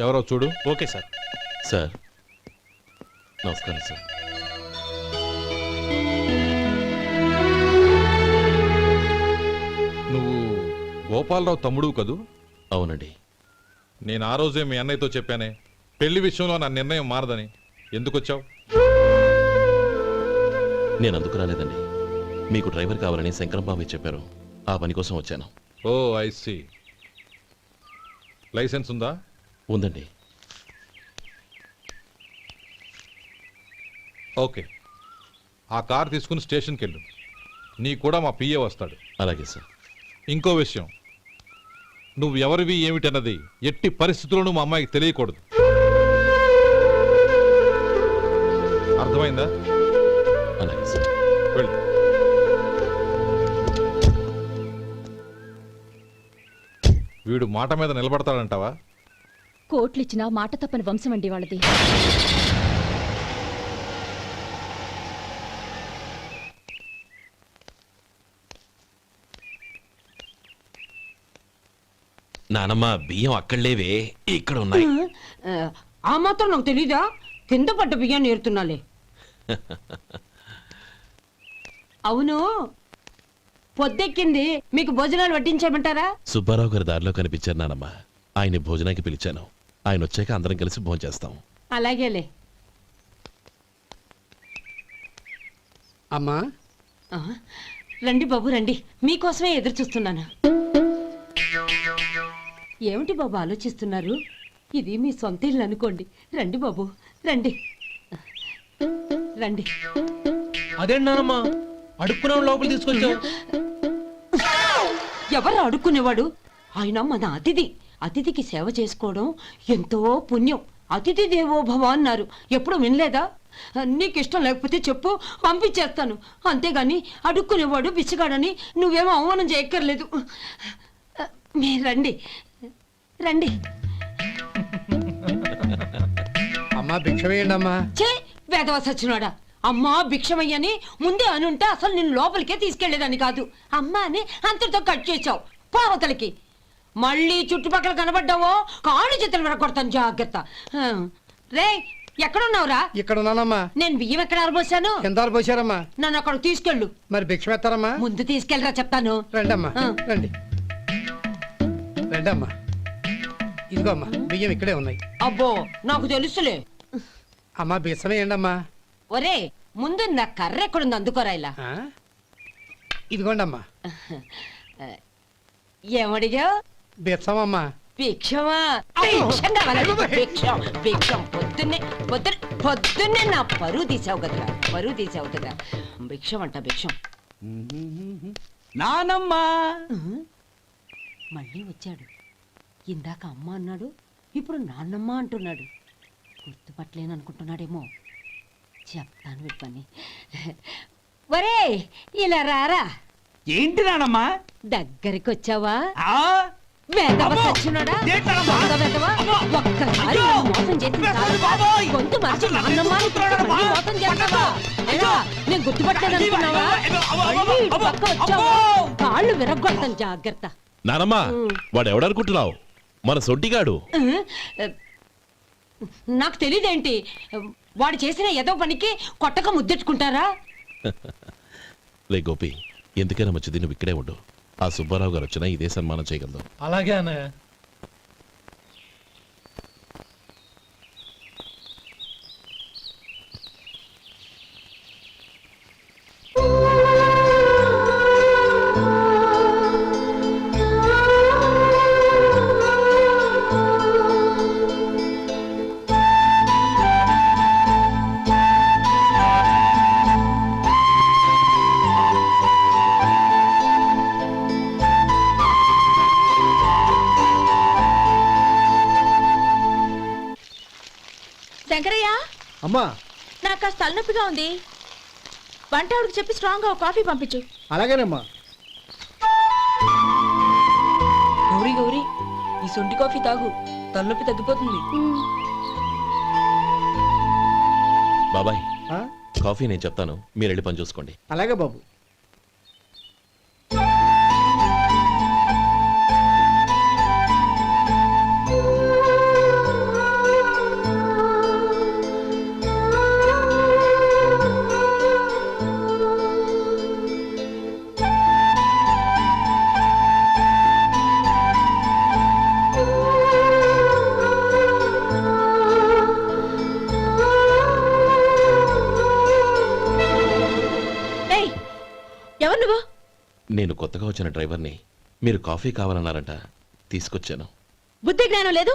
ఎవరో చూడు. Okay sir. Sir నమస్కారం సార్. నువ్వు గోపాలరావు తమ్ముడు కదూ? అవునండి. నేను ఆ రోజే మీ అన్నయ్యతో చెప్పానే, పెళ్లి విషయంలో నా నిర్ణయం మారదని. ఎందుకు వచ్చావు? నేను అందుకు రాలేదండి. మీకు డ్రైవర్ కావాలని శంకరంబాబు చెప్పారు. ఆ పని కోసం వచ్చాను. ఓ ఐ సీ. లైసెన్స్ ఉందా? ఉందండి. ఓకే, ఆ కార్ తీసుకుని స్టేషన్కి వెళ్ళు. నీ కూడా మా పిఏ వస్తాడు. అలాగే సార్. ఇంకో విషయం, నువ్వు ఎవరివి ఏమిటన్నది ఎట్టి పరిస్థితుల్లోనూ మా అమ్మాయికి తెలియకూడదు. అర్థమైందా? అలాగే సార్. వెళ్ళు. వీడు మాట మీద నిలబడతాడంటావా? కోట్లిచ్చినా మాట తప్పని వంశం అండి వాళ్ళది. నానమ్మ బియ్యం అక్కడలేవే, ఇక్కడ ఉన్నాయి. ఆ మాత్రం నాకు తెలీదా? కింద పడ్డ బియ్యాన్ని ఏరుతున్నాలే. అవును, పొద్దెక్కింది, మీకు భోజనాలు వడ్డించమంటారా? సుబ్బారావు గారి దారిలో కనిపించారు నానమ్మ. ఆయన్ని భోజనానికి పిలిచాను. ఆయన వచ్చాక అందరం కలిసి భోజనం చేస్తాం. అలాగేలే. అమ్మా రండి బాబు రండి, మీకోసమే ఎదురు చూస్తున్నాను. ఏమిటి బాబు ఆలోచిస్తున్నారు? ఇది మీ సొంత ఇల్లు అనుకోండి. రండి బాబు రండి రండి. అదేంటమ్మా అడుక్కునే లోపల తీసుకొచ్చావు? ఎవరు అడుక్కునేవాడు? ఆయన మన అతిథి. అతిథికి సేవ చేసుకోవడం ఎంతో పుణ్యం. అతిథి దేవో భవ అన్నారు. ఎప్పుడు వినలేదా? నీకు ఇష్టం లేకపోతే చెప్పు, పంపించేస్తాను. అంతేగాని అడుక్కునేవాడు బిచ్చగాడని నువ్వేమో అవమానం చేయక్కర్లేదు. మీరు రండి రండి. అమ్మా భిక్ష వేయండి అమ్మా. చే వేదవ సచ్చినాడా! అమ్మా భిక్షమయ్యని ముందే అనుంటే అసలు నిన్ను లోపలికే తీసుకెళ్లేదని కాదు. అమ్మా అని అంతటితో కట్ చేసావు. పావతలకి మళ్ళీ చుట్టుపక్కల కనబడ్డావో కాళ్ళు చేతులు విరగొడతాను, జాగ్రత్త. రే ఎక్కడున్నావురా? ఇక్కడ ఉన్నానమ్మా. నేను బియ్యం ఎక్కడ ఆరబోసాను? కింద పోసారమ్మా. నన్ను అక్కడ తీసుకెళ్ళు. మరి భిక్ష పెడతారమ్మా? ముందు తీసుకెళ్ళరా చెప్తాను. రండమ్మా రండి రండి అమ్మా. ఇదిగో అమ్మా బియ్యం ఇక్కడే ఉన్నాయి. అబ్బో నాకు తెలుసులే. అమ్మా బిచ్చం వేయండి అమ్మా. ఒరే ముందు నా కర్ర ఎక్కడుంది, అందుకోరా. ఇలా ఇదిగోండి అమ్మా. ఏమడిగా? బిచ్చం అమ్మా. భిక్షమా? భిక్షం కావాలండి. భిక్షం భిక్షం. పొద్దున్నే నా పరువు తీసావు కదరా, పరువు తీసావు కదా. భిక్షం అంట భిక్షం. నానమ్మా మళ్ళీ వచ్చాడు. ఇందాక అమ్మ అన్నాడు, ఇప్పుడు నాన్నమ్మ అంటున్నాడు. గుర్తుపట్టలేను అనుకుంటున్నాడేమో. చెప్తాను వీడి పని. ఒరే ఇలా రారా. ఏంటి నానమ్మా? దగ్గరికి వచ్చావా? ఒక్కసారి మోసం చేసి గొంతు మార్చి నాన్నమ్మ మోసం చేస్తావా? నేను గుర్తుపట్టలేదు అనుకున్నావా? పక్క వచ్చావా కాళ్ళు విరగొడతాను, జాగ్రత్త. నానమ్మ వాడు ఎవడనుకుంటున్నావు? మన సొంటిగాడు. నాకు తెలీదేంటి? వాడు చేసిన ఏదో పనికి కొట్టక ముద్దెట్టుకుంటారా? లే గోపి, ఎందుకైనా మంచిది నువ్వు ఇక్కడే ఉండు. ఆ సుబ్బారావు గారు వచ్చినా ఇదే సన్మానం చేయగలదు. అలాగే అన్నయ్య. శంకరయ్య అమ్మా నాకు కాస్త తలనొప్పిగా ఉంది. వంట ఆవిడకి చెప్పి స్ట్రాంగ్ గా కాఫీ పంపించు. అలాగేనమ్మా. గౌరీ గౌరీ ఈ సొంటి కాఫీ తాగు, తలనొప్పి తగ్గిపోతుంది. బాబాయ్ కాఫీ నేను చెప్తాను, మీరు వెళ్ళి పని చూసుకోండి. అలాగే బాబు. నేను కొత్తగా వచ్చిన డ్రైవర్ని. మీరు కాఫీ కావాలన్నారంట, తీసుకొచ్చాను. బుద్ధి జ్ఞానం లేదు.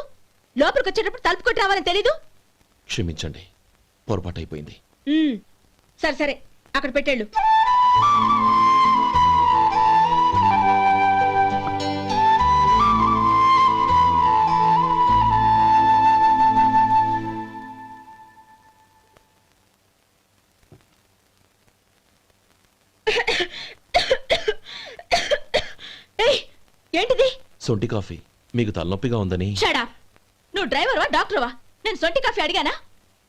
లోపలికి వచ్చేటప్పుడు తలుపు కొట్టి రావాలని తెలీదు. క్షమించండి, పొరపాటు అయిపోయింది. సరే సరే, అక్కడ పెట్టేళ్ళు. ఏయ్, ఏంటిది? సొంటి కాఫీ. మీకు తలనొప్పిగా ఉందని. షడా, నువ్వు డ్రైవర్వా డాక్టర్వా? నేను సొంటి కాఫీ అడిగానా?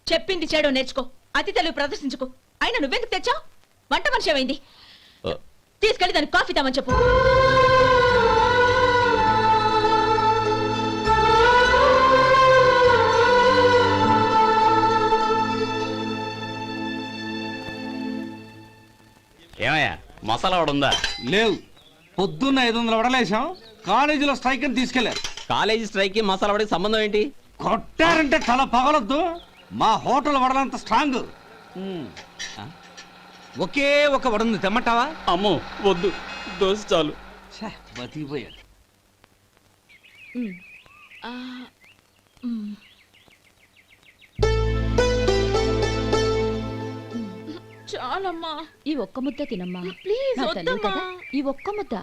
చెప్పింది చేయడం నేర్చుకో, అతి తెలివి ప్రదర్శించుకో. అయినా నువ్వెందుకు తెచ్చావు? వంట మనిషి ఏమైంది? ఆ, తీసుకెళ్ళి దానికి కాఫీ తామని చెప్పు. ఏమయ్యా మసాలా వాడు ఉందా? లేవు. పొద్దున్న 500 వడలేసాం. కాలేజీలో స్ట్రైక్ అని తీసుకెళ్లారు. కాలేజీ స్ట్రైక్ కి మసాలా వాడికి సంబంధం ఏంటి? కొట్టారంటే తల పగలొద్దు. మా హోటల్ వడలంత స్ట్రాంగ్. ఒకే ఒక వడుంది, తెమ్మంటావా? అమ్మో వద్దు, దోశ చాలు. బతికిపోయాడు. చాలమ్మా, ఈ ఒక్క ముద్ద తినమ్మా. ప్లీజ్ నా తల్లి వద్దమ్మా. కదా, ఈ ఒక్క ముద్ద.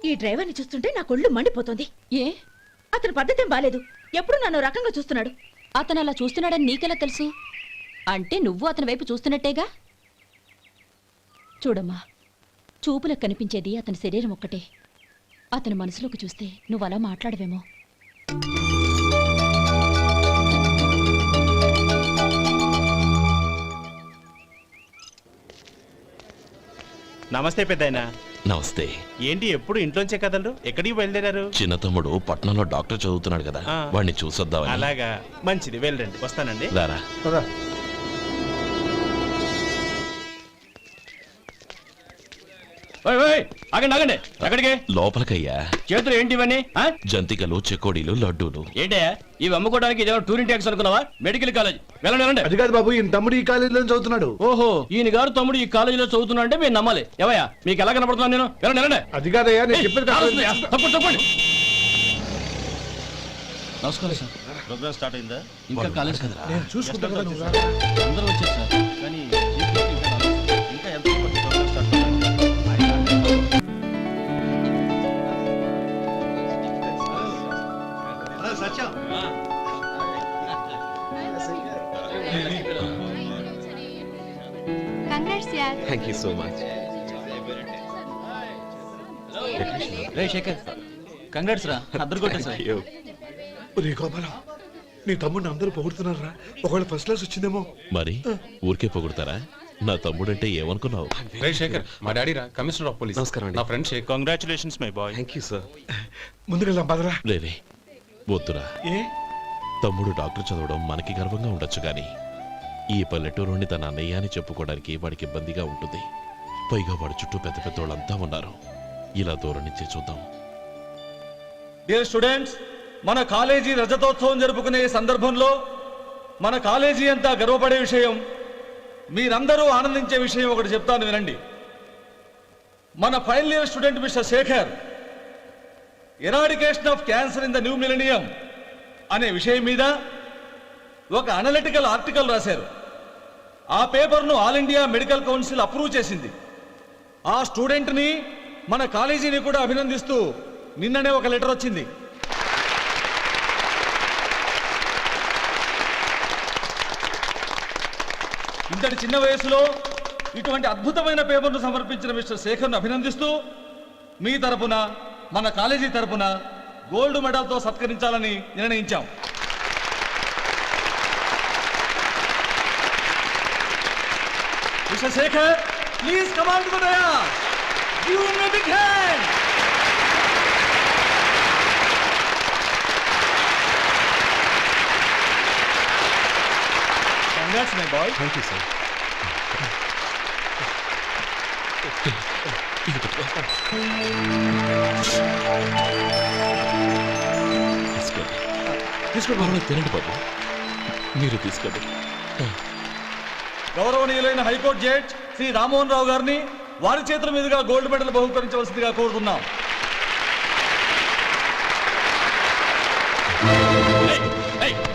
ఈ డ్రైవర్ని చూస్తుంటే నా కొళ్ళు మండిపోతుంది. ఏ, అతని పద్ధతి బాలేదు. ఎప్పుడు నన్ను రకంగా చూస్తున్నాడు. అతను అలా చూస్తున్నాడని నీకెలా తెలుసు? అంటే నువ్వు అతని వైపు చూస్తున్నట్టేగా. చూడమ్మా, చూపులకు కనిపించేది అతని శరీరం ఒక్కటే. అతని మనసులోకి చూస్తే నువ్వు అలా మాట్లాడవేమో. నమస్తే పెద్దాయనా. నమస్తే. ఏంటి ఎప్పుడు ఇంట్లోంచే కదలరు? ఎక్కడికి బయలుదేరారు? చిన్న తమ్ముడు పట్నంలో డాక్టర్ చదువుతున్నాడు కదా, ఆ. వాడిని చూసొద్దామని. అలాగా, మంచిది, వెళ్ళండి. వస్తానండి. రారా. ఆగండి ఆగండి, ఎక్కడికి? లోపలికయ్యా. చేతులు ఏంటి ఇవన్నీ? జంతికలు, చెకోడీలు, లడ్డూలు. ఏంటయ్యా ఇవి అమ్ముకోవడానికి ఇదేమో టూరింగ్ ట్యాక్స్ అనుకున్నావా? మెడికల్ కాలేజ్, వెళ్ళండి వెళ్ళండి. అది కాదు బాబు, ఈయన తమ్ముడు ఈ కాలేజీలో చదువుతున్నాడు. ఓహో, ఈయన గారు తమ్ముడు ఈ కాలేజీలో చదువుతున్నా అంటే మీరు నమ్మాలి. ఏవయ్యా మీకు ఎలా కనపడుతున్నాను నేను? వెళ్ళండి వెళ్ళండి. అది కాదయ్యా, నేను చెప్పేది కాదు. తప్పండి తప్పండి. నమస్కారం సార్. ప్రోగ్రామ్ స్టార్ట్ అయిందా? ఇంకా కాలేజ్ కదా. నేను చూసుకుంటాను కదా, నువ్వు రా. అందరూ వచ్చారు సార్. కానీ ఇంకా ఎంత ప్రోగ్రామ్ స్టార్ట్ అవ్వాలి? Thank you so much. రే శేఖర్, కంగ్రాట్స్ రా, అద్దరు కొట్టేశారు. ఒరే గోపాలం, నీ తమ్ముడిని అందరూ పొగుడుతున్నారా? ఒకవేళ ఫస్ట్ క్లాస్ వచ్చిందేమో. మరి ఊరికే పొగుడతారా? నా తమ్ముడంటే ఏమనుకున్నావు? రే శేఖర్, మా డాడీ రా, కమిషనర్ ఆఫ్ పోలీస్. నమస్కారం అండి. నా friend Shekhar. Congratulations my boy. Thank you sir. ముందుకెళ్దాం పదరా. రేరే వద్దురా. ఏ తమ్ముడు డాక్టర్ చదవడం మనకి గర్వంగా ఉండొచ్చు కానీ ఈ పల్లెటూరుని తన అన్నయ్య అని చెప్పుకోవడానికి వాడికి ఇబ్బందిగా ఉంటుంది. పైగా వాడి చుట్టూ పెద్ద పెద్ద వాళ్ళంతా ఉన్నారు. ఇలా దూరం నుంచే చూద్దాం. డియర్ స్టూడెంట్స్, మన కాలేజీ రజతోత్సవం జరుపుకునే సందర్భంలో మన కాలేజీ అంతా గర్వపడే విషయం, మీరందరూ ఆనందించే విషయం ఒకటి చెప్తాను వినండి. మన final year student mister Shekhar eradication of cancer in the new millennium అనే విషయం మీద ఒక అనలిటికల్ ఆర్టికల్ రాశారు. ఆ పేపర్ను all India medical council approve చేసింది. ఆ స్టూడెంట్ని, మన కాలేజీని కూడా అభినందిస్తూ నిన్ననే ఒక లెటర్ వచ్చింది. ఇంతటి చిన్న వయసులో ఇటువంటి అద్భుతమైన పేపర్ను సమర్పించిన మిస్టర్ శేఖర్ను అభినందిస్తూ మీ తరపున, మన కాలేజీ తరపున గోల్డ్ మెడల్తో సత్కరించాలని నిర్ణయించాం. Mister Shekhar, please come on to the dais. Give him a big hand. Congrats, my boy. Thank you sir. ఇది పెట్టుకో. తీసుకోండి. తీసుకోండి. తినండి బాబు, మీరు తీసుకోండి. గౌరవనీయులైన హైకోర్టు జడ్జ్ శ్రీ రామ్మోహన్ రావు గారిని వారి చేతుల మీదుగా గోల్డ్ మెడల్ బహుకరించవలసిందిగా కోరుతున్నాం.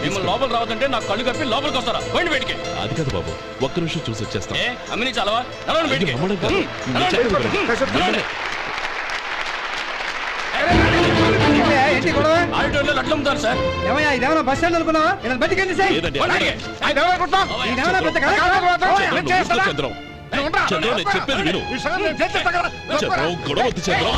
మిమ్మల్ని లోపల రావద్దంటే నాకు కళ్ళు కప్పి లోపలికి వస్తారా? పోయింది బయటికి. అది కాదు బాబు, ఒక్క నిమిషం చూసి వచ్చేస్తాం. అమ్మిని చాలవా? నడవండి బయటికి. అమ్మడం కాదు. నేను చెప్పేది వినండి. ఏంటి గొడవ? ఆడిటోర్లో లడ్లు అమ్ముతారు సార్. ఏమయ్యా ఇదేమన్నా బస్ స్టాండ్ అనుకున్నావా? ఇలా బయటికి లేదండి, అలాగే. చంద్రం, చంద్రం, నేను చెప్పేది విను. చంద్రం, గొడవ వద్దు చంద్రం.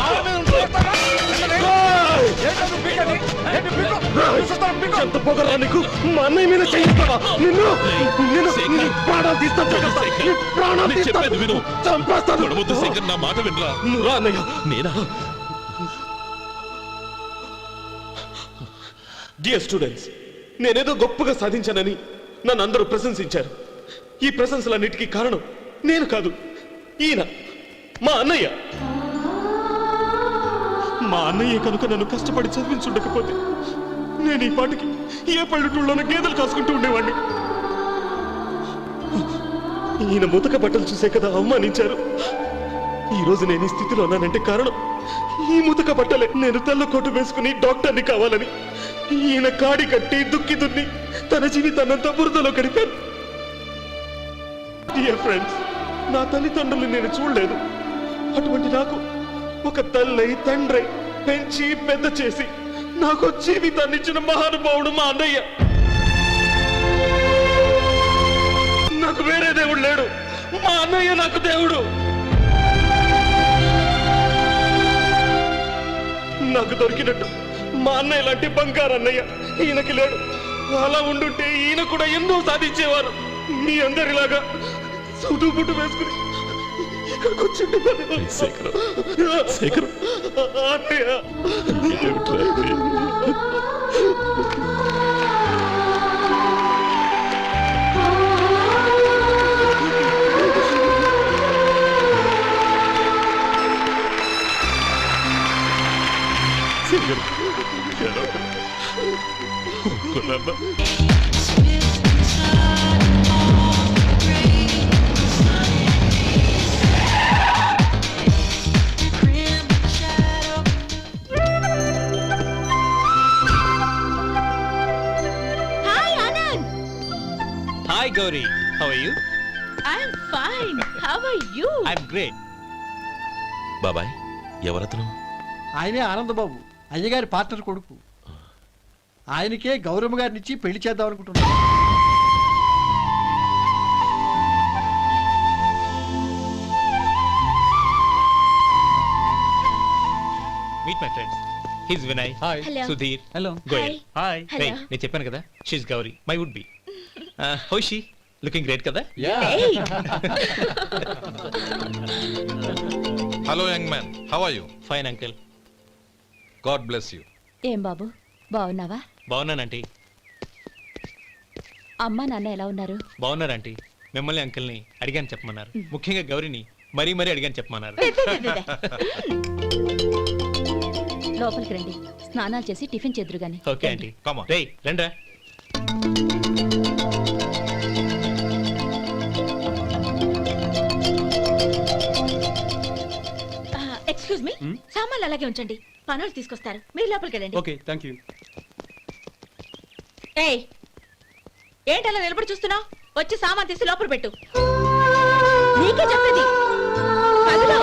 ఎంత పొగరా నీకు? మా అన్నయ్య మీద చేయిస్తావా? నిన్ను శేఖర్, ప్రాణాలు తీస్తాను. నేను చెప్పేది విను. చంపేస్తాను. గొడవ వద్దు శేఖర్, నా మాట వినరా. నువ్వు రా అన్నయ్య. నేనా? డియర్ స్టూడెంట్స్, నేనేదో గొప్పగా సాధించానని నన్ను అందరూ ప్రశంసించారు. ఈ ప్రశంసలన్నిటికీ కారణం నేను కాదు, ఈయన మా అన్నయ్య. మా అన్నయ్య కనుక నన్ను కష్టపడి చదివించుండకపోతే నేను ఈ పాటికి ఏ పల్లెటూళ్ళలోనూ గేదెలు కాసుకుంటూ ఉండేవాడిని. ఈయన ముతక బట్టలు చూసే కదా అవమానించారు. ఈ రోజు నేను ఈ స్థితిలో ఉన్నానంటే కారణం ఈ ముతక బట్టలే. నేను తెల్ల కోటు వేసుకుని డాక్టర్ని కావాలని ఈయన కాడి కట్టి దుక్కి దున్ని తన జీవితాన్నంతా బురదలో గడిపారు. డియర్ ఫ్రెండ్స్, నా తల్లిదండ్రులు నేను చూడలేదు. అటువంటి నాకు ఒక తల్లి తండ్రి పెంచి పెద్ద చేసి నాకు జీవితాన్ని ఇచ్చిన మహానుభావుడు మా అన్నయ్య. నాకు వేరే దేవుడు లేడు, మా అన్నయ్య నాకు దేవుడు. నాకు దొరికినట్టు మా అన్నయ్య లాంటి బంగారు అన్నయ్య ఈయనకి లేడు. అలా ఉండుంటే ఈయన కూడా ఎన్నో సాధించేవారు. మీ అందరిలాగా సూటు బుట్టు వేసుకుని ఇక్కడికి వచ్చి శేఖర్, శేఖర్, అన్నయ్య. ఏమిట్రా ఇది? శేఖర్, ఒక్కడన్నా. Hi Anand. Hi Gauri, how are you? I'm fine. How are you? I'm great. బాబాయ్, ఎవరతను? ఆయనే ఆనందబాబు, అయ్యగారి పార్ట్నర్ కొడుకు. ఆయనకే గౌరమ్మ గారినిచ్చి పెళ్లి చేద్దాం అనుకుంటున్నాను. Meet my friends. His Vinay. Hi. Hello. Sudheer. Hello. Goyal. Hi. Hello. నేను చెప్పాను కదా, she's Gauri, my would be. How she? Looking great కదా? Hey. Hello young man, how are you? Fine uncle. God bless you. ఏం బాబు, బాగున్నావా? బాగున్నానంటీ. అమ్మా నాన్న ఎలా ఉన్నారు? బాగున్నారంటీ. మిమ్మల్ని అంకిల్ని అడిగాను చెప్పమన్నారు. ముఖ్యంగా గౌరీని మరీ మరీ అడిగాను చెప్పమన్నారు. లోపలికి రండి, స్నానాలు చేసి టిఫిన్ చేద్దురు గాని. Okay aunty. Come on. రేయ్ రండ్రా. ఎక్స్క్యూజ్ మీ, సామాన్లు అలాగే ఉంచండి, పనులు తీసుకొస్తారు. మీరు లోపలికి వెళ్ళండి. Okay, thank you. ఏయ్, ఏంటి అలా నిలబడి చూస్తున్నావు? వచ్చి సామాన్ తీసి లోపల పెట్టు. నీకే చెప్పేది. కదులు.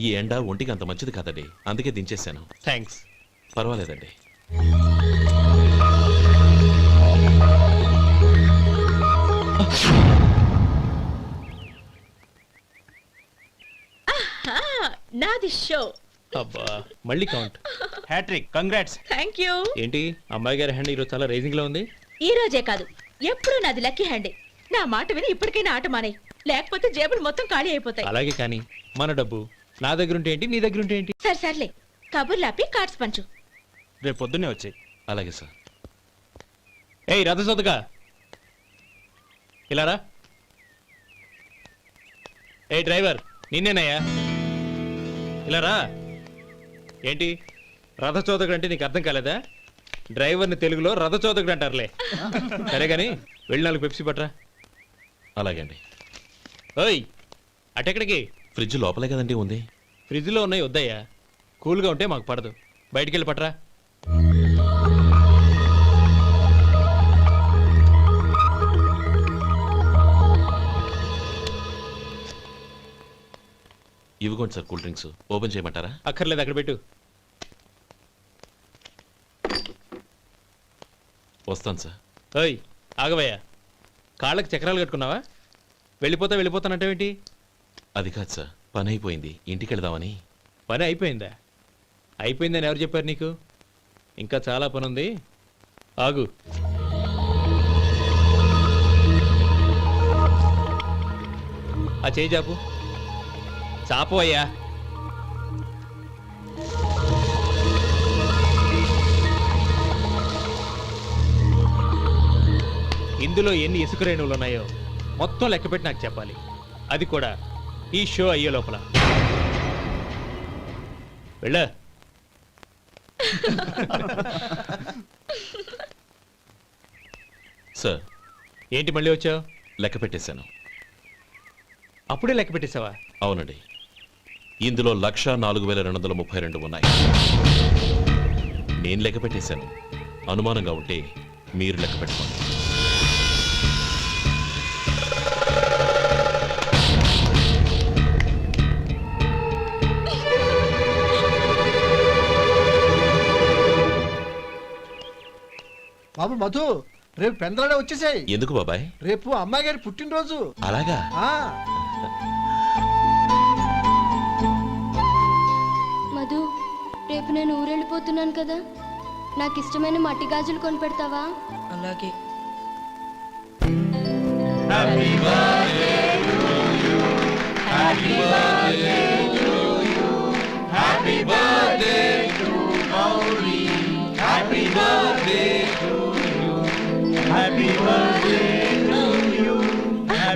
ఈ ఎండ ఒంటికి అంత మంచిది కాదండి, అందుకే దించేశాను. థ్యాంక్స్. పర్వాలేదండి. నాది షో. అబ్బా మళ్ళీ count. Hattrick, congrats. Thank you. ఏంటి అమ్మాయి గారి హ్యాండ్ ఈరోజు చాలా రైజింగ్ లో ఉంది? ఈ రోజే కాదు, ఎప్పుడూ నాది లక్కీ హ్యాండే. నా మాట విని ఇప్పటికైనా ఆట మానేయ్, లేకపోతే జేబులు మొత్తం ఖాళీ అయిపోతాయి. అలాగే కానీ మన డబ్బు నా దగ్గర ఉంటే ఏంటి, నీ దగ్గర ఉంటే ఏంటి? సరే సర్లే, కబుర్లు ఆపి కార్డ్స్ పంచు. రేపు పొద్దున్నే వచ్చాయి. అలాగే సార్. ఏయ్ రథసోదగా, ఇలా రా. ఏ డ్రైవర్, నిన్నేనయ్యా, ఇలా రా. ఏంటి రథచోదకుడు అంటే నీకు అర్థం కాలేదా? డ్రైవర్ని తెలుగులో రథచోదకుడు అంటారులే. సరే కానీ వెళ్ళి 4 పెప్సీ పట్రా. అలాగే అండి. ఓయ్ అటెక్కడికి? ఫ్రిడ్జ్ లోపలే కదండి ఉంది. ఫ్రిడ్జ్లో ఉన్నాయి వద్దయ్యా, కూల్గా ఉంటే మాకు పడదు. బయటికి వెళ్ళి పట్రా. ఇవ్వకోండి సార్, కూల్ డ్రింక్స్. ఓపెన్ చేయమంటారా? అక్కర్లేదు, అక్కడ పెట్టు. వస్తాను సార్. ఓయ్ ఆగవయ్యా, కాళ్ళకి చక్రాలు కట్టుకున్నావా? వెళ్ళిపోతానంటావేంటి? అది కాదు సార్, పని అయిపోయింది, ఇంటికి వెళదామని. పని అయిపోయిందా? అయిపోయిందని ఎవరు చెప్పారు నీకు? ఇంకా చాలా పని ఉంది, ఆగు. ఆ చేయి చాపు. చాపు అయ్యా. ఇందులో ఎన్ని ఇసుక రేణువులు ఉన్నాయో మొత్తం లెక్కపెట్టి నాకు చెప్పాలి, అది కూడా ఈ షో అయ్యే లోపల. వెళ్ళ. సార్. ఏంటి మళ్ళీ వచ్చావు? లెక్క పెట్టేశాను. అప్పుడే లెక్క పెట్టేశావా? అవునండి. ఇందులో 1,04,232 ఉన్నాయి. నేను లెక్క పెట్టేశాను. అనుమానంగా ఉంటే మీరు లెక్క పెట్టుకోండి. బాబు మధు, రేపు పెందలాడే వచ్చేసాయి. ఎందుకు బాబాయ్? రేపు అమ్మాయి గారి పుట్టినరోజు. అలాగా? మధు, రేపు నేను ఊరెళ్ళిపోతున్నాను కదా, నాకు ఇష్టమైన మట్టి గాజులు కొనిపెడతావా? అలాగే.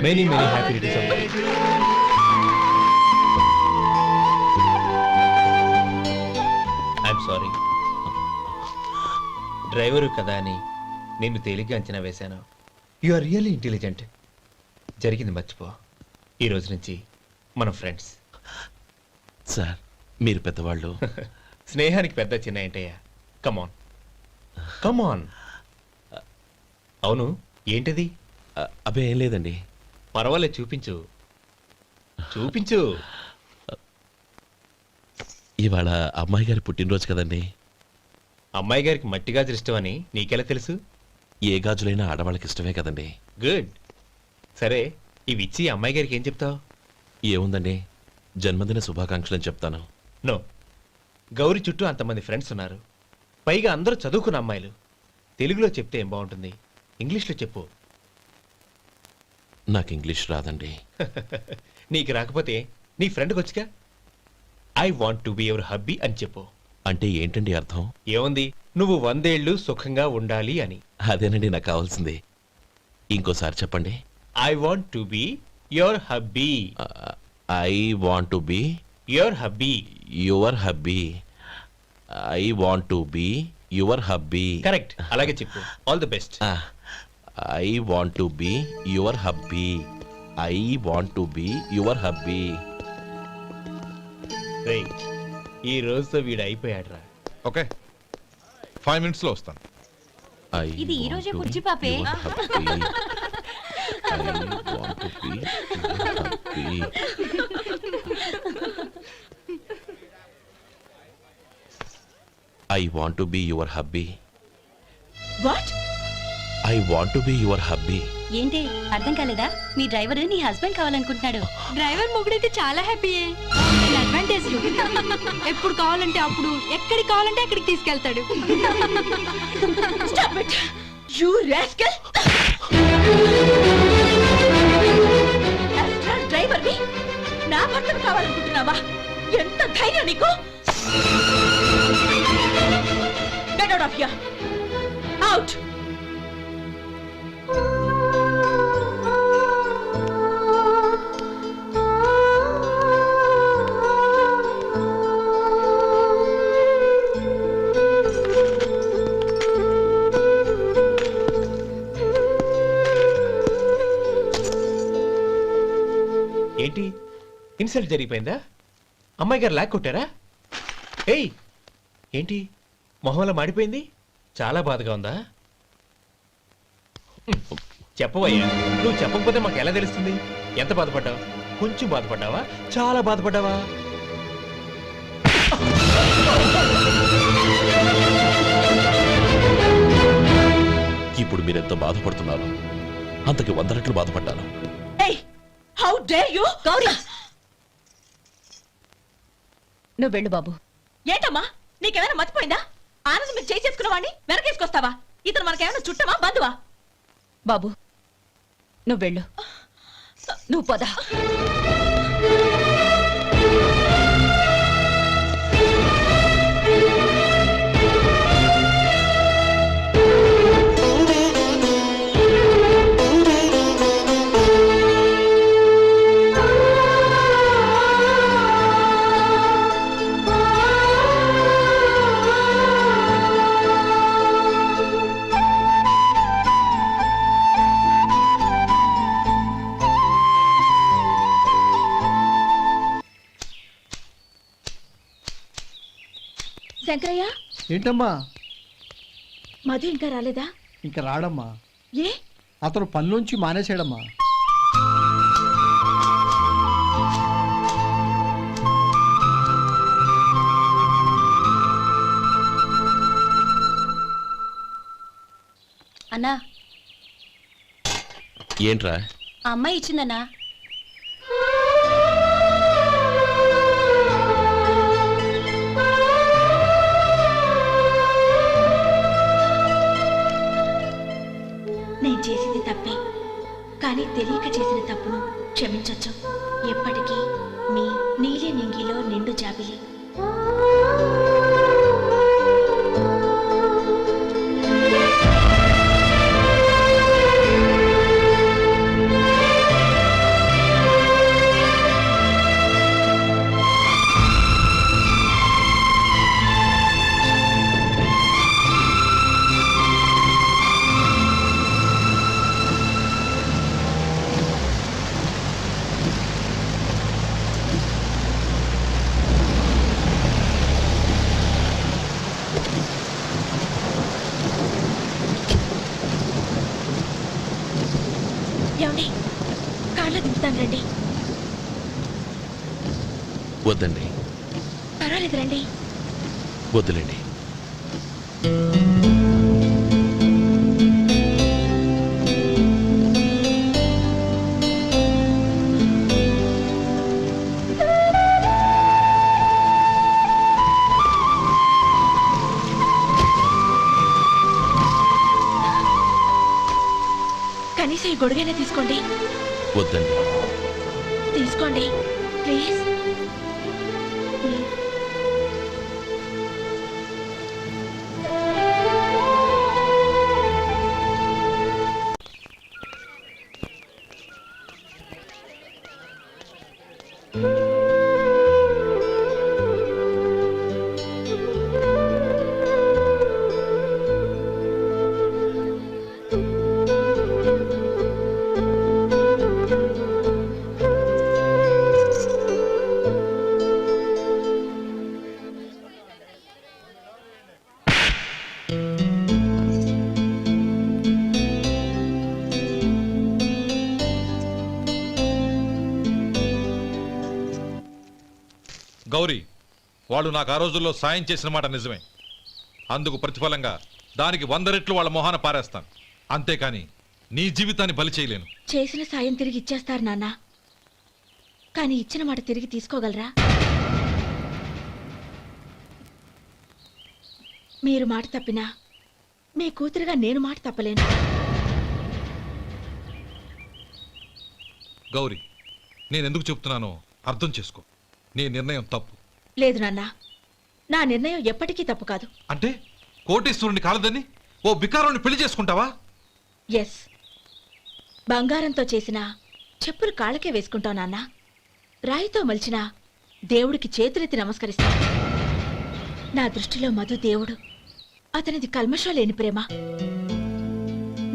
Many happy returns of the day. I'm sorry. Driver కదా అని నిన్ను తేలిగ్గా అంచనా వేశాను. You are really intelligent. జరిగింది మర్చిపో. ఈ రోజు నుంచి మనం ఫ్రెండ్స్. సార్, మీరు పెద్దవాళ్ళు. స్నేహానికి పెద్ద చిన్న ఏంటయ్యా? కమాన్ కమాన్. అవును, ఏంటది? అబ్బే ఏం లేదండి. పర్వాలేదు, చూపించు చూపించు. ఇవాళ అమ్మాయి గారి పుట్టినరోజు కదండి. అమ్మాయి గారికి మట్టి గాజులు ఇష్టమని నీకెలా తెలుసు? ఏ గాజులైనా ఆడవాళ్ళకి ఇష్టమే కదండి. గుడ్. సరే, ఇవి ఇచ్చి అమ్మాయి గారికి ఏం చెప్తావు? ఏముందండి, జన్మదిన శుభాకాంక్షలు అని చెప్తాను. నో, గౌరీ చుట్టూ అంతమంది ఫ్రెండ్స్ ఉన్నారు, పైగా అందరూ చదువుకున్న అమ్మాయిలు. తెలుగులో చెప్తే ఏం బాగుంటుంది, ఇంగ్లీష్లో చెప్పు. నాకు ఇంగ్లీష్ రాదండి. నీకు రాకపోతే నీ ఫ్రెండ్కి వచ్చిగా I want to be your hubby అని చెప్పు. అంటే ఏంటండి అర్థం? ఏముంది, నువ్వు 100 ఏళ్ళు సుఖంగా ఉండాలి అని. అదేనండి నాకు కావాల్సింది. ఇంకోసారి చెప్పండి. I want to be your hubby. I want to be your hubby. Your hubby. I want to be your hubby. Correct, అలాగే చెప్పు. All the best. I want to be your hubby. I want to be your hubby. ఈ రోజుతో వీడు అయిపోయాడురా. Okay, 5 minutes లో వస్తాను. ఇది ఈ రోజే బుజ్జి పాపే. I want to be your hubby. What? I want to be your hubby. ఏంటి అర్థం కాలేదా? మీ డ్రైవర్ నీ హస్బెండ్ కావాలనుకుంటున్నాడు. డ్రైవర్ మొగుడైతే చాలా హ్యాపీయే. అడ్వాంటేజ్ ఎప్పుడు కావాలంటే అప్పుడు, ఎక్కడికి కావాలంటే అక్కడికి తీసుకెళ్తాడు. Stop it! You rascal! Driver ని నా భర్తను కావాలనుకుంటున్నావా? ఎంత ధైర్యం నీకు? Get out of here! Out! ఏంటి ఇన్సల్ట్ జరిగిపోయిందా? అమ్మాయి గారు లాక్ కొట్టారా? ఏయ్ ఏంటి మొహంలో మాడిపోయింది? చాలా బాధగా ఉందా? చెప్పవయ్యా, నువ్వు చెప్పకపోతే మాకు ఎలా తెలుస్తుంది? ఎంత బాధపడ్డావు? కొంచెం బాధపడ్డావా? చాలా బాధపడ్డావా? ఇప్పుడు మీరెంత బాధపడుతున్నారు, అంతకి 100 రెట్లు బాధపడ్డాను. How dare you? గౌరీ, నువ్వు వెళ్ళు బాబు. ఏంటమ్మా, నీకేమైనా మర్చిపోయిందా? ఆనందం మీరు చేసుకున్న వాడిని వెనకేసుకొస్తావా? ఇతను మనకేమైనా చుట్టమా, బంధువా? బాబు నువ్వు వెళ్ళు, నువ్వు పద. శంకరయ్య, ఏంటమ్మా? మధు ఇంకా రాలేదా? ఇంకా రాడమ్మా. ఏ? అతను పనిలోంచి మానేసాడమ్మా. అన్నా, ఏంట్రా? ఆ అమ్మాయి ఇచ్చిందన్నా. నేను చేసింది తప్పే, కానీ తెలియక చేసిన తప్పును క్షమించొచ్చు. ఎప్పటికీ మీ నీలి నింగిలో నిండు జాబిలి. ఏమండి, కాళ్ళ దింపుతాను రండి. వద్దండి. పర్వాలేదు రండి. వద్దులేండి. కనీసం ఈ గొడుగైనా తీసుకోండి. వద్దండి. తీసుకోండి ప్లీజ్. గౌరీ, వాళ్ళు నాకు ఆ రోజుల్లో సాయం చేసిన మాట నిజమే. అందుకు ప్రతిఫలంగా దానికి 100 రెట్లు వాళ్ళ మొహాన పారేస్తాను. అంతేకాని నీ జీవితాన్ని బలి చేయలేను. చేసిన సాయం తిరిగి ఇచ్చేస్తారు నాన్న, కానీ ఇచ్చిన మాట తిరిగి తీసుకోగలరా? మీరు మాట తప్పినా మీ కూతురుగా నేను మాట తప్పలేను. గౌరీ, నేనెందుకు చెప్తున్నానో అర్థం చేసుకో. నీ నిర్ణయం తప్పు. లేదు నాన్న, నా నిర్ణయం ఎప్పటికీ తప్పు కాదు. అంటే కోటేశ్వరుని కాలదని ఓ బికారాన్ని పెళ్లి చేసుకుంటావా? ఎస్, బంగారంతో చేసిన చెప్పులు కాళ్ళకే వేసుకుంటావు నాన్న. రాయితో మలిచిన దేవుడికి చేతులెత్తి నమస్కరిస్తా. నా దృష్టిలో మధు దేవుడు, అతనిది కల్మషం లేని ప్రేమ.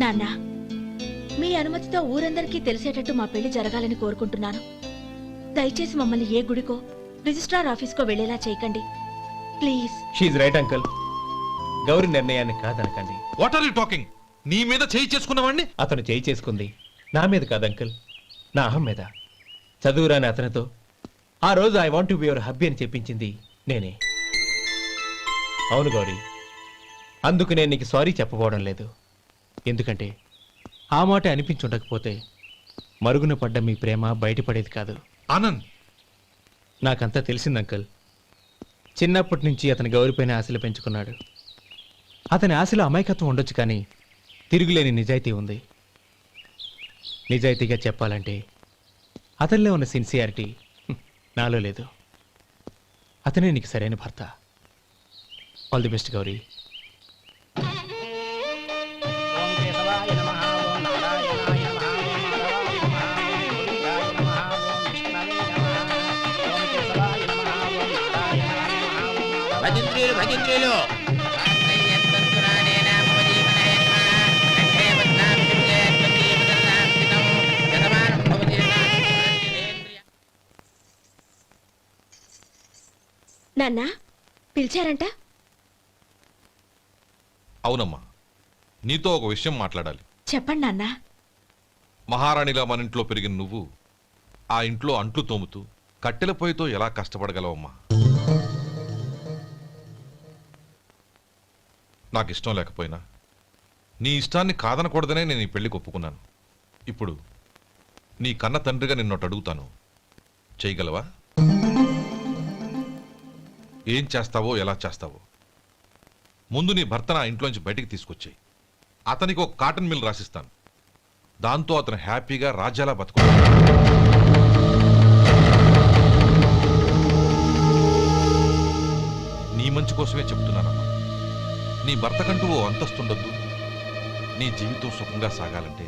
నాన్న, మీ అనుమతితో ఊరందరికీ తెలిసేటట్టు మా పెళ్లి జరగాలని కోరుకుంటున్నాను. దయచేసి మమ్మల్ని ఏ గుడికో రిజిస్ట్రార్ ఆఫీస్కో వెళ్లేలా చేయకండి ప్లీజ్. షీఈ్ రైట్ అంకుల్. గౌరీ నిర్ణయాన్ని కాదనకండి. What are you talking? నీ మీద చేయి చేసుకున్నవాడిని అతను చేయి చేసుకుంది నా మీద కాదు అంకుల్, నా అహం మీద. చదువురాని అతనితో ఆ రోజు I want to be your hubby అని చెప్పించింది నేనే. అవును గౌరీ, అందుకు నేను నీకు సారీ చెప్పబోవడం లేదు. ఎందుకంటే ఆ మాట అనిపించుండకపోతే మరుగున పడ్డ మీ ప్రేమ బయటపడేది కాదు. ఆనంద్, నాకంతా తెలిసింది అంకుల్. చిన్నప్పటి నుంచి అతని గౌరీపైన ఆశలు పెంచుకున్నాడు. అతని ఆశలో అమాయకత్వం ఉండొచ్చు, కానీ తిరుగులేని నిజాయితీ ఉంది. నిజాయితీగా చెప్పాలంటే అతనిలో ఉన్న సిన్సియారిటీ నాలో లేదు. అతనే నీకు సరైన భర్త. All the best Gauri. భజంత్రీలు నాన్న, పిలిచారంట? అవునమ్మా, నీతో ఒక విషయం మాట్లాడాలి. చెప్పండి నాన్న. మహారాణిలా మన ఇంట్లో పెరిగిన నువ్వు ఆ ఇంట్లో అంట్లు తోముతూ కట్టెల పొయ్యితో ఎలా కష్టపడగలవమ్మా? నాకు ఇష్టం లేకపోయినా నీ ఇష్టాన్ని కాదనకూడదనే నేను ఈ పెళ్లికి ఒప్పుకున్నాను. ఇప్పుడు నీ కన్న తండ్రిగా నిన్నొకటి అడుగుతాను, చేయగలవా? ఏం చేస్తావో, ఎలా చేస్తావో ముందు నీ భర్తను ఆ ఇంట్లోంచి బయటికి తీసుకొచ్చాయి. అతనికి ఒక కాటన్ మిల్ రాసిస్తాను. దాంతో అతను హ్యాపీగా రాజ్యాలా బతుకుతాడు. నీ మంచి కోసమే చెప్తున్నానమ్మా. నీ భర్తకంటూ ఓ అంతస్తుండొద్దు. నీ జీవితం సుఖంగా సాగాలంటే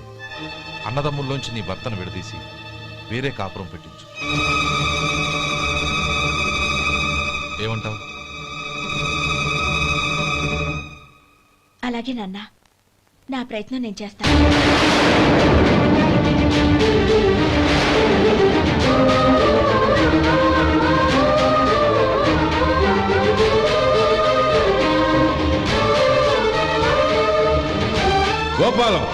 అన్నదమ్ముల్లోంచి నీ భర్తను విడదీసి వేరే కాపురం పెట్టించు. ఏమంటావు? అలాగే నాన్న, నా ప్రయత్నం నేను చేస్తాను. గోపాలం,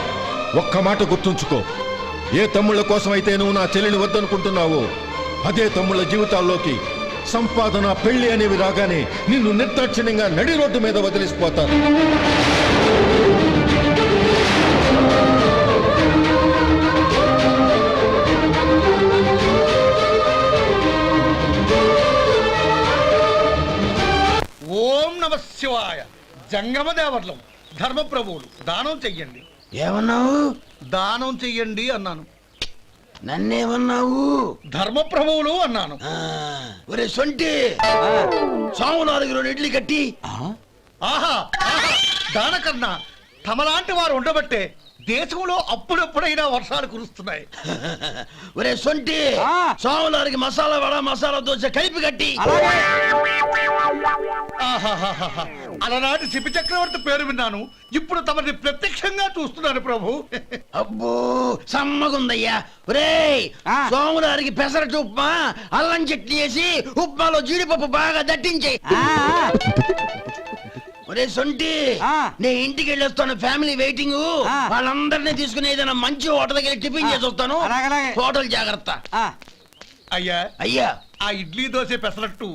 ఒక్క మాట గుర్తుంచుకో. ఏ తమ్ముళ్ళ కోసం అయితే నువ్వు నా చెల్లిని వద్దనుకుంటున్నావో అదే తమ్ముళ్ళ జీవితాల్లోకి సంపాదన, పెళ్లి అనేవి రాగానే నిన్ను నిర్దాక్షిణ్యంగా నడి రోడ్డు మీద వదిలిసిపోతారు. ఓం నమ శివాయ. జంగమదేవర్లం, ధర్మప్రభువులు, దానం చెయ్యండి. ఏమన్నావు? దానం చెయ్యండి అన్నాను. నన్నేమన్నావు? ధర్మప్రభువులు అన్నాను. ఒరే సొంటి, సాము 4 ఇడ్లీ కట్టి. ఆహా, దానకన్నా తమలాంటి వారు ఉండబట్టే దేశంలో అప్పుడెప్పుడైనా వర్షాలు కురుస్తున్నాయి. ఒరే సొంటి, సాములారికి మసాలా వడ, మసాలా దోశ కలిపి కట్టి. ఆహాహాహా, అలనాటి శిపి చక్రవర్తి పేరు విన్నాను, ఇప్పుడు తమని ప్రత్యక్షంగా చూస్తున్నాను ప్రభు. అబ్బో సమ్మగుందయ్యా. ఒరే సోములారికి పెసరట్టు ఉప్మా, అల్లం చట్నీ వేసి ఉప్మాలో జీడిపప్పు బాగా దట్టించే. ఒరే సొంటి, నేను ఇంటికి వెళ్ళొస్తాను, ఫ్యామిలీ వెయిటింగ్. వాళ్ళందరినీ తీసుకుని ఏదైనా మంచి హోటల్కి వెళ్ళి టిఫిన్ చేసి వస్తాను. హోటల్ జాగ్రత్త. అయ్యా అయ్యా, ఆ ఇడ్లీ దోశ పెసరట్టు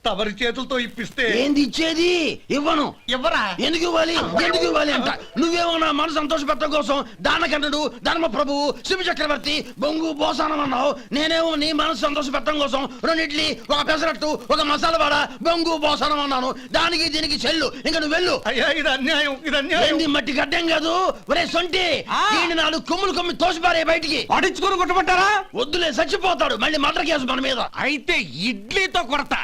తమరి చేతులతో ఇప్పిస్తే ఏంది ఇచ్చేది? ఇవ్వను. ఎవరా ఎందుకు ఇవ్వాలి? ఎందుకు ఇవ్వాలి అంట? నువ్వేమో నా మనసు సంతోషపెట్టడం కోసం దానకంటుడు, ధర్మ ప్రభువు, శివ చక్రవర్తి, బొంగు బోసానం అన్నావు. నేనేమో నీ మనసు సంతోషపెట్టడం కోసం 2 ఇడ్లీ, ఒక పెసరట్టు, ఒక మసాలా వడ, బొంగు బోసానం అన్నాను. దానికి దీనికి చెల్లు. ఇంకా నువ్వు వెళ్ళు. అయ్యా ఇది అన్యాయం, ఇది అన్యాయం. ఏంది మట్టి గడ్డం కాదు? ఒరే సొంటి, ఈయన 4 కొమ్ములు కొమ్మి తోసిపారే బయటికి. పడించుకొని కొట్టమంటారా? వద్దులే, చచ్చిపోతాడు. మళ్ళీ మర్డర్ కేసు మన మీద. అయితే ఇడ్లీతో కొడతా.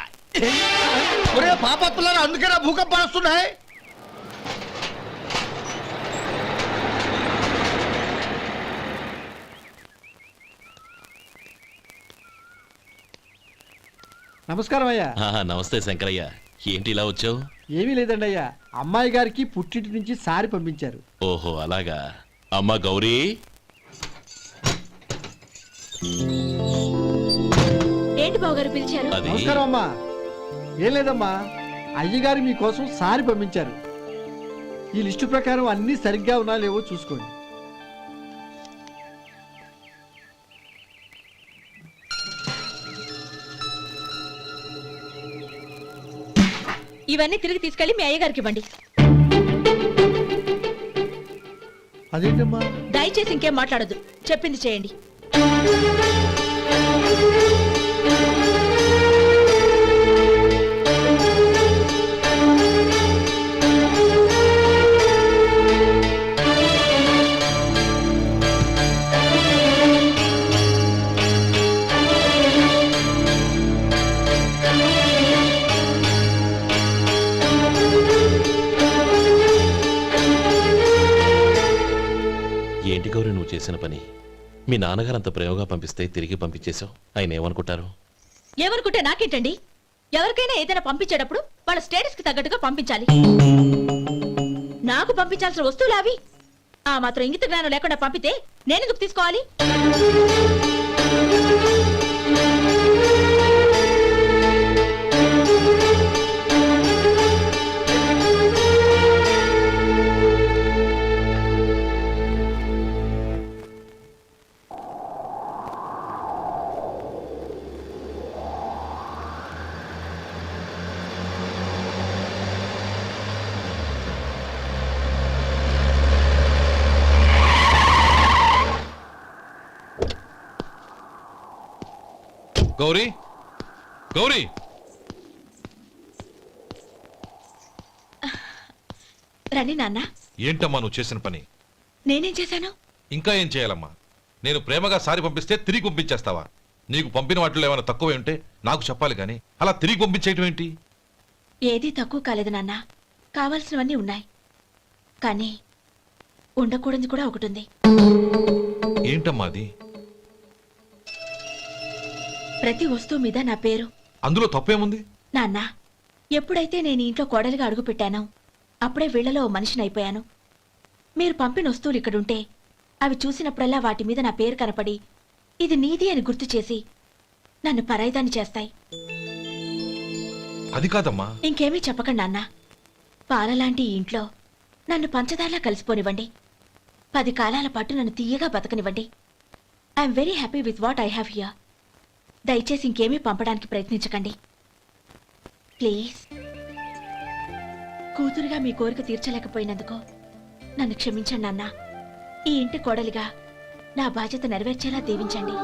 ఒరే పాపత్తులారా, అందుకే నా భూకంపాలు వస్తున్నాయి. నమస్కారం అయ్యా. నమస్తే శంకరయ్య, ఏంటి ఇలా వచ్చావు? ఏమీ లేదండి అయ్యా, అమ్మాయి గారికి పుట్టింటి నుంచి సారి పంపించారు. ఓహో అలాగా. అమ్మా గౌరీ, ఏంటి బావగారు పిలిచారు? అది నమస్కారం అమ్మా. ఏం లేదమ్మా, అయ్యగారు మీకోసం సారి పంపించారు. ఈ లిస్టు ప్రకారం అన్ని సరిగ్గా ఉన్నా లేవో చూసుకోండి. ఇవన్నీ తిరిగి తీసుకెళ్లి మీ అయ్యగారికి ఇవ్వండి. అదేంటమ్మా? దయచేసి ఇంకేం మాట్లాడొద్దు, చెప్పింది చేయండి. ఏంటి గౌరీ నువ్వు చేసిన పని? మీ నాన్నగారు అంత ప్రేమగా పంపిస్తే తిరిగి పంపించేశావు. ఆయన ఏమనుకుంటారు? ఏమనుకుంటే నాకేంటండి? ఎవరికైనా ఏదైనా పంపించేటప్పుడు వాళ్ళ స్టేటస్ కి తగ్గట్టుగా పంపించాలి. నాకు పంపించాల్సిన వస్తువులు అవి. ఆ మాత్రం ఇంగిత జ్ఞానం లేకుండా పంపితే నేనెందుకు తీసుకోవాలి? గౌరీ, గౌరీ, రండి నాన్న. ఏంటమ్మా నువ్వు చేసిన పని? నేనేం చేశాను? ఇంకా ఏం చేయాలమ్మా? నేను ప్రేమగా సారి పంపిస్తే తిరిగి పంపించేస్తావా? నీకు పంపిన వాటిలో ఏమైనా తక్కువ ఉంటే నాకు చెప్పాలి కానీ అలా తిరిగి పంపించేయటం ఏంటి? ఏదీ తక్కువ కాలేదు నాన్న, కావాల్సినవన్నీ ఉన్నాయి. కానీ ఉండకూడదు కూడా ఒకటి ఉంది. ఏంటమ్మా అది? ప్రతి వస్తువు మీద నా పేరు. అందులో తప్పేముంది? నాన్న, ఎప్పుడైతే నేను ఇంట్లో కోడలిగా అడుగు పెట్టానో అప్పుడే వీళ్లలో ఓ మనిషిని అయిపోయాను. మీరు పంపిన వస్తువులు ఇక్కడుంటే అవి చూసినప్పుడల్లా వాటి మీద నా పేరు కనపడి ఇది నీది అని గుర్తు చేసి నన్ను పరాయిదాన్ని చేస్తాయి. అది కాదమ్మా. ఇంకేమీ చెప్పకండి నాన్న. పాలలాంటి ఈ ఇంట్లో నన్ను పంచదారలా కలిసిపోనివ్వండి. 10 కాలాల పాటు నన్ను తీయగా బతకనివ్వండి. I'm very happy with what I have here. దయచేసి ఇంకేమీ పంపడానికి ప్రయత్నించకండి ప్లీజ్. కూతురుగా మీ కోరిక తీర్చలేకపోయినందుకు నన్ను క్షమించండి నాన్న. ఈ ఇంటి కోడలిగా నా బాధ్యత నెరవేర్చేలా దీవించండి.